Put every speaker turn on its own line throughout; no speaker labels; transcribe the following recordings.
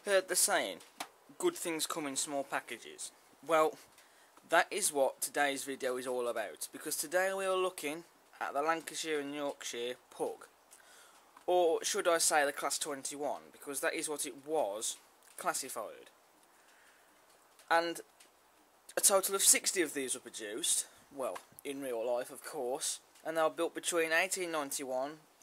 Heard the saying, good things come in small packages. Well, that is what today's video is all about, because today we are looking at the Lancashire and Yorkshire Pug. Or should I say the Class 21, because that is what it was classified. And a total of 60 of these were produced, well, in real life of course, and they were built between 1891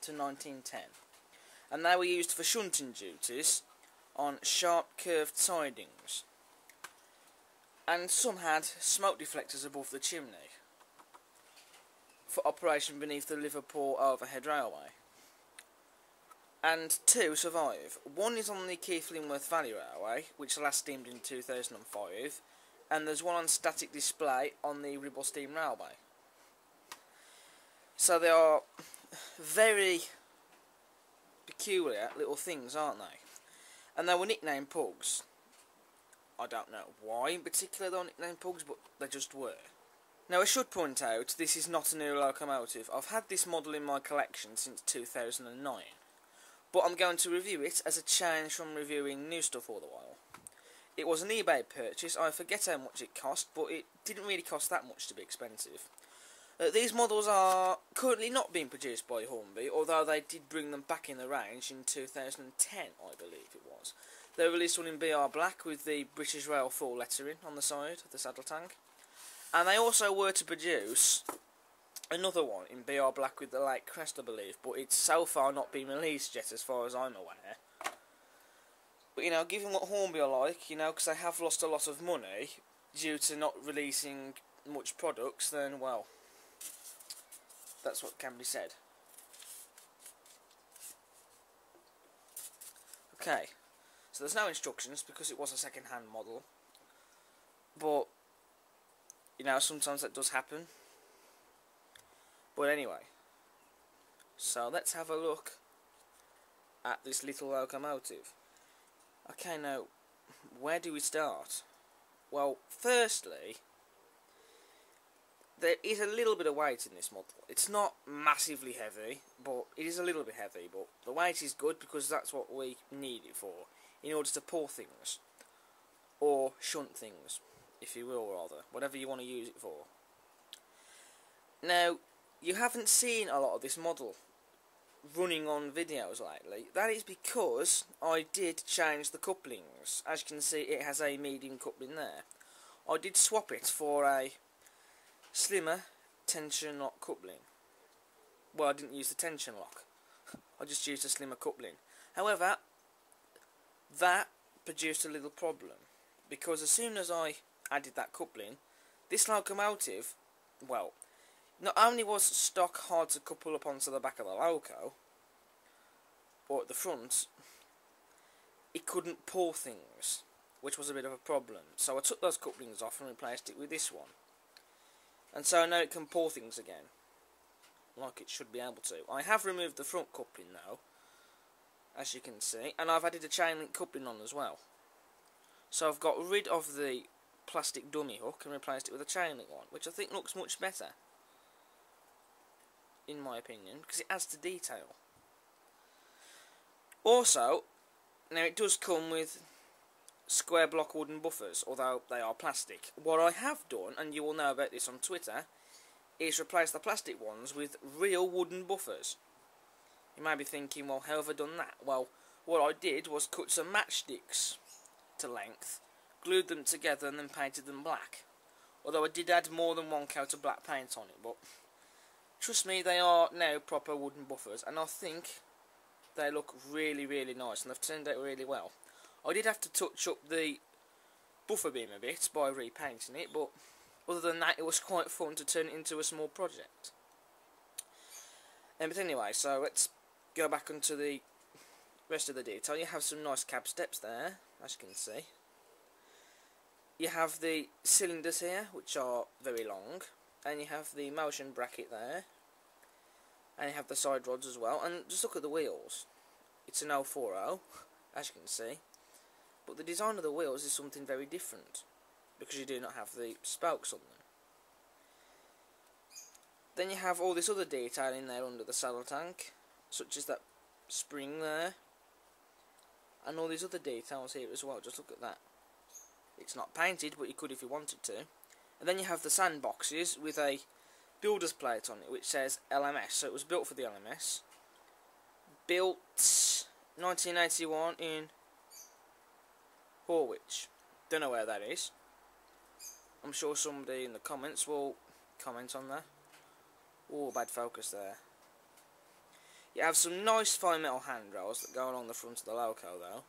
to 1910. And they were used for shunting duties on sharp curved sidings. And some had smoke deflectors above the chimney for operation beneath the Liverpool Overhead Railway. And 2 survive. One is on the Keith Linworth Valley Railway, which last steamed in 2005, and there's one on static display on the Ribble Steam Railway. So they are very peculiar little things, aren't they? And they were nicknamed pugs. I don't know why in particular they were nicknamed pugs, but they just were. Now I should point out, this is not a new locomotive. I've had this model in my collection since 2009. But I'm going to review it as a change from reviewing new stuff all the while. It was an eBay purchase. I forget how much it cost, but it didn't really cost that much to be expensive. These models are currently not being produced by Hornby, although they did bring them back in the range in 2010, I believe it was. They released one in BR black with the British Rail full lettering on the side of the saddle tank. And they also were to produce another one in BR black with the light crest, I believe, but it's so far not been released yet as far as I'm aware. But you know, given what Hornby are like, you know, because they have lost a lot of money due to not releasing much products, then well, that's what can be said. Okay, so there's no instructions because it was a second-hand model, but you know, sometimes that does happen. But anyway, so let's have a look at this little locomotive. Okay, now, where do we start? Well, firstly, there is a little bit of weight in this model. It's not massively heavy, but it is a little bit heavy, but the weight is good because that's what we need it for, in order to pull things, or shunt things, if you will, rather, whatever you want to use it for. Now, you haven't seen a lot of this model running on videos lately. That is because I did change the couplings. As you can see, it has a medium coupling there. I did swap it for a slimmer tension lock coupling. Well, I didn't use the tension lock. I just used a slimmer coupling. However, that produced a little problem, because as soon as I added that coupling, this locomotive, well, not only was stock hard to couple up onto the back of the loco, or at the front, it couldn't pull things, which was a bit of a problem. So I took those couplings off and replaced it with this one. And so now it can pull things again, like it should be able to. I have removed the front coupling now, as you can see, and I've added a chain link coupling on as well. So I've got rid of the plastic dummy hook and replaced it with a chain link one, which I think looks much better, in my opinion, because it adds to detail. Also, now it does come with square block wooden buffers, although they are plastic. What I have done, and you will know about this on Twitter, is replace the plastic ones with real wooden buffers. You may be thinking, well, how have I done that? Well, what I did was cut some matchsticks to length, glued them together and then painted them black. Although I did add more than one coat of black paint on it, but trust me, they are now proper wooden buffers, and I think they look really, really nice, and they've turned out really well. I did have to touch up the buffer beam a bit by repainting it, but other than that, it was quite fun to turn it into a small project. But anyway, so let's go back onto the rest of the detail. You have some nice cab steps there, as you can see. You have the cylinders here, which are very long, and you have the motion bracket there, and you have the side rods as well. And just look at the wheels. It's an 040, as you can see, but the design of the wheels is something very different, because you do not have the spokes on them. Then you have all this other detail in there under the saddle tank, such as that spring there, And all these other details here as well, just look at that. It's not painted, but you could if you wanted to. And then you have the sandboxes with a builder's plate on it, which says LMS, so it was built for the LMS. Built 1981 in Horwich. Don't know where that is. I'm sure somebody in the comments will comment on that. Oh, bad focus there. You have some nice fine metal handrails that go along the front of the loco though.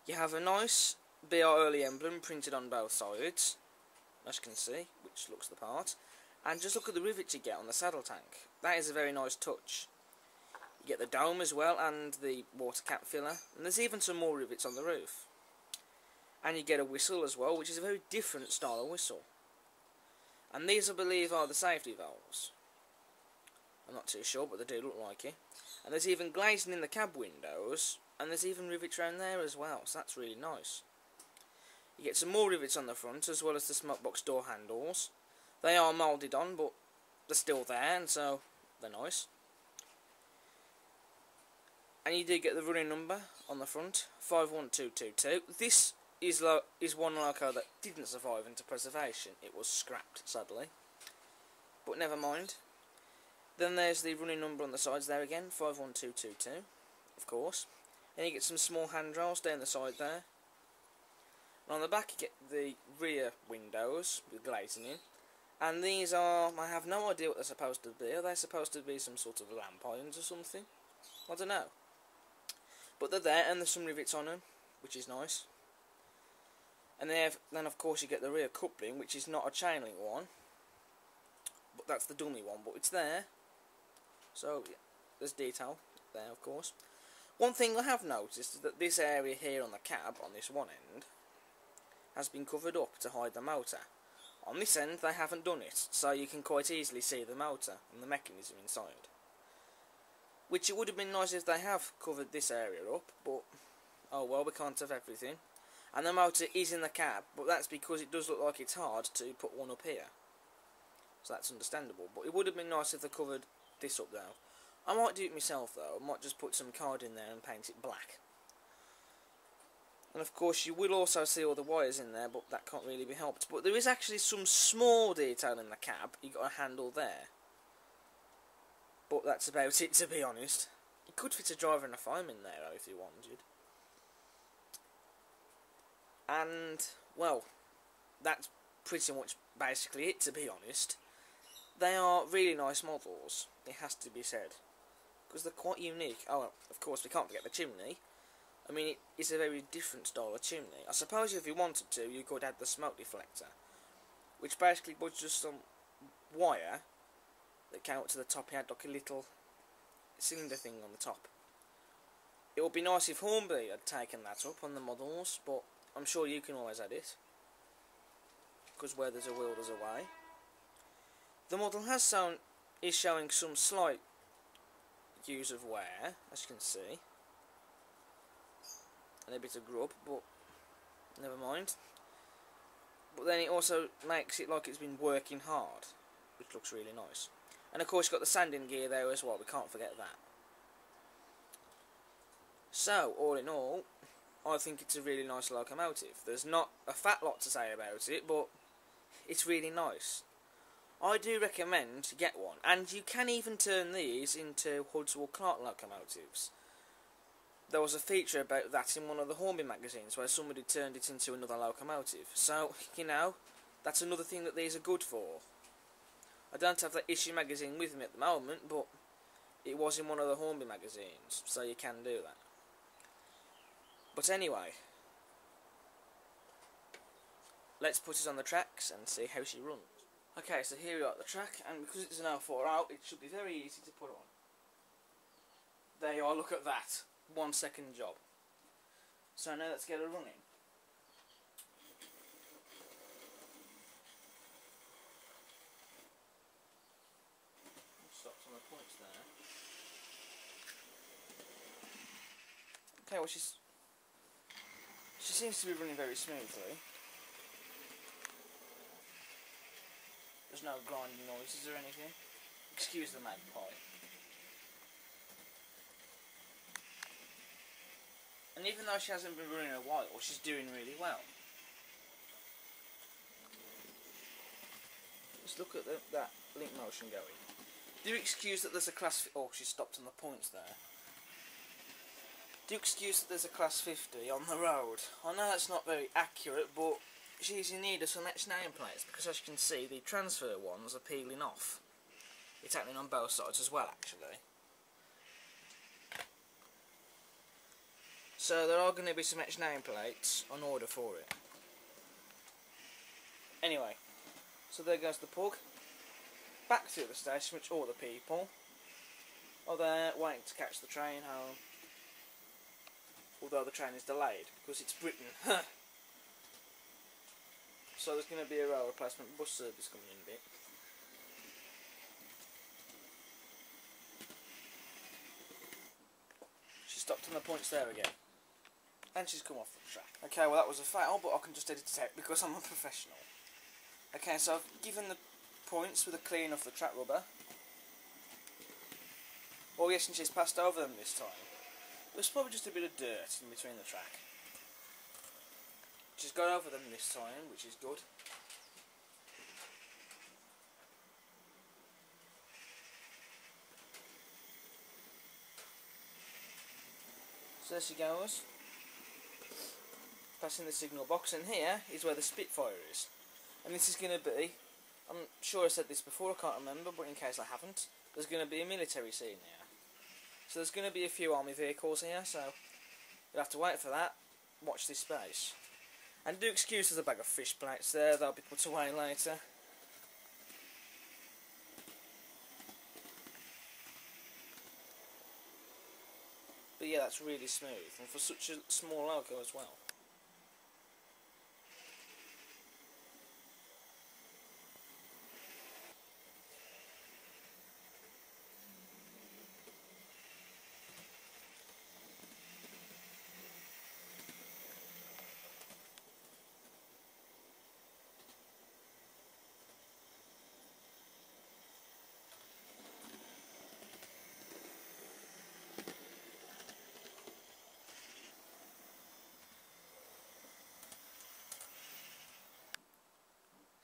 You have a nice BR Early emblem printed on both sides, as you can see, which looks the part. And just look at the rivets you get on the saddle tank. That is a very nice touch. You get the dome as well and the water cap filler. And there's even some more rivets on the roof. And you get a whistle as well, which is a very different style of whistle. And these, I believe, are the safety valves. I'm not too sure, but they do look like it. And there's even glazing in the cab windows, and there's even rivets around there as well, so that's really nice. You get some more rivets on the front, as well as the smokebox door handles. They are moulded on, but they're still there, and so they're nice. And you do get the running number on the front, 51222. This is one loco that didn't survive into preservation. It was scrapped, sadly. But never mind. Then there's the running number on the sides there again, 51222, of course. Then you get some small handrails down the side there. And on the back you get the rear windows with glazing in. And these are, I have no idea what they're supposed to be. Are they supposed to be some sort of lamp irons or something? I don't know. But they're there, and there's some rivets on them, which is nice. And then of course you get the rear coupling, which is not a chain link one, but that's the dummy one, but it's there. So yeah, there's detail there, of course. One thing I have noticed is that this area here on the cab, on this one end, has been covered up to hide the motor. On this end they haven't done it, so you can quite easily see the motor and the mechanism inside. Which it would have been nice if they have covered this area up, but oh well, we can't have everything. And the motor is in the cab, but that's because it does look like it's hard to put one up here. So that's understandable, but it would have been nice if they covered this up though. I might do it myself though. I might just put some card in there and paint it black. And of course you will also see all the wires in there, but that can't really be helped. But there is actually some small detail in the cab. You've got a handle there. But that's about it, to be honest. You could fit a driver and a fireman there though, if you wanted. And, well, that's pretty much basically it, to be honest. They are really nice models, it has to be said, because they're quite unique. Oh, well, of course we can't forget the chimney. I mean, it is a very different style of chimney. I suppose if you wanted to, you could add the smoke deflector, which basically was just some wire that came up to the top. It had like a little cylinder thing on the top. It would be nice if Hornby had taken that up on the models, but I'm sure you can always add it, because where there's a will there's a way. The model is showing some slight use of wear, as you can see, and a bit of grub, but never mind. But then it also makes it like it's been working hard, which looks really nice. And of course you've got the sanding gear there as well, we can't forget that. So, all in all, I think it's a really nice locomotive. There's not a fat lot to say about it, but it's really nice. I do recommend to get one, and you can even turn these into Hudswell Clark locomotives. There was a feature about that in one of the Hornby magazines where somebody turned it into another locomotive. So, you know, that's another thing that these are good for. I don't have that issue magazine with me at the moment, but it was in one of the Hornby magazines, so you can do that. But anyway, let's put it on the tracks and see how she runs. Okay, so here we are at the track, and because it's an L4 out, it should be very easy to put on. There you are, look at that. 1 second job. So now let's get her running. Stops on the points there. Okay, well she seems to be running very smoothly. There's no grinding noises or anything. Excuse the magpie. And even though she hasn't been running in a while, she's doing really well. Just look at that link motion going. Do excuse that there's a class... Oh, she stopped on the points there. Do excuse that there's a class 50 on the road. I know that's not very accurate, but she's in need of some extra nameplates, because as you can see, the transfer ones are peeling off. It's happening on both sides as well, actually. So there are going to be some extra nameplates on order for it. Anyway, so there goes the Pug. Back to the station, which all the people are there waiting to catch the train home. Although the train is delayed, because it's Britain. So there's going to be a rail replacement bus service coming in a bit. She stopped on the points there again. And she's come off the track. Okay, well that was a fail, but I can just edit it out because I'm a professional. Okay, so I've given the points with a clean off the track rubber. Oh yes, and she's passed over them this time. There's probably just a bit of dirt in between the track. She's got over them this time, which is good. So there she goes. Passing the signal box, and here is where the Spitfire is. And this is going to be, I'm sure I said this before, I can't remember, but in case I haven't, there's going to be a military scene here. So there's going to be a few army vehicles here, so you'll have to wait for that. Watch this space. And do excuse there's a bag of fish plates there, they'll be put away later. But yeah, that's really smooth, and for such a small logo as well.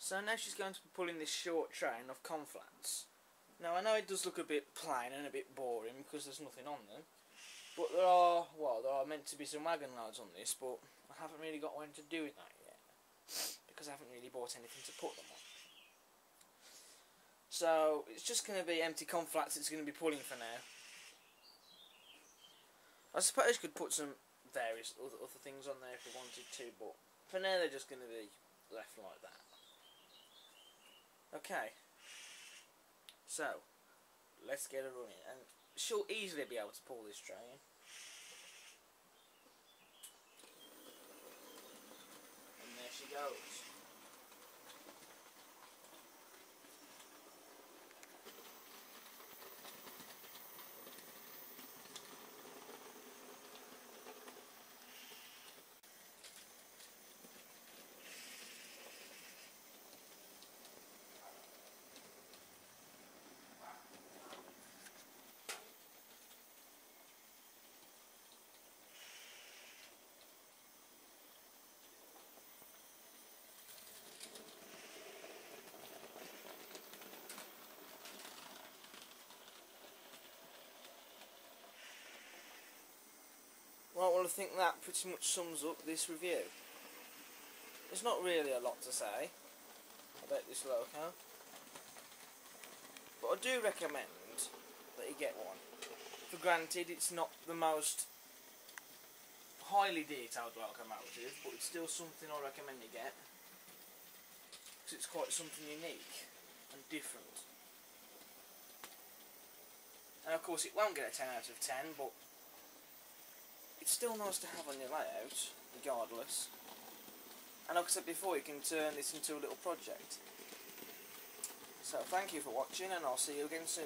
So now she's going to be pulling this short train of conflats. Now I know it does look a bit plain and a bit boring because there's nothing on them, but there are meant to be some wagon loads on this, but I haven't really got when to do that yet because I haven't really bought anything to put them on. So it's just going to be empty conflats it's going to be pulling for now. I suppose you could put some various other things on there if you wanted to, but for now they're just going to be left like that. Okay, so let's get her running, and she'll easily be able to pull this train. And there she goes. Right, well I think that pretty much sums up this review. There's not really a lot to say about this loco, but I do recommend that you get one. For granted, it's not the most highly detailed locomotive, but it's still something I recommend you get, because it's quite something unique and different. And of course it won't get a 10 out of 10, but it's still nice to have on your layout, regardless. And like I said before, you can turn this into a little project. So thank you for watching, and I'll see you again soon.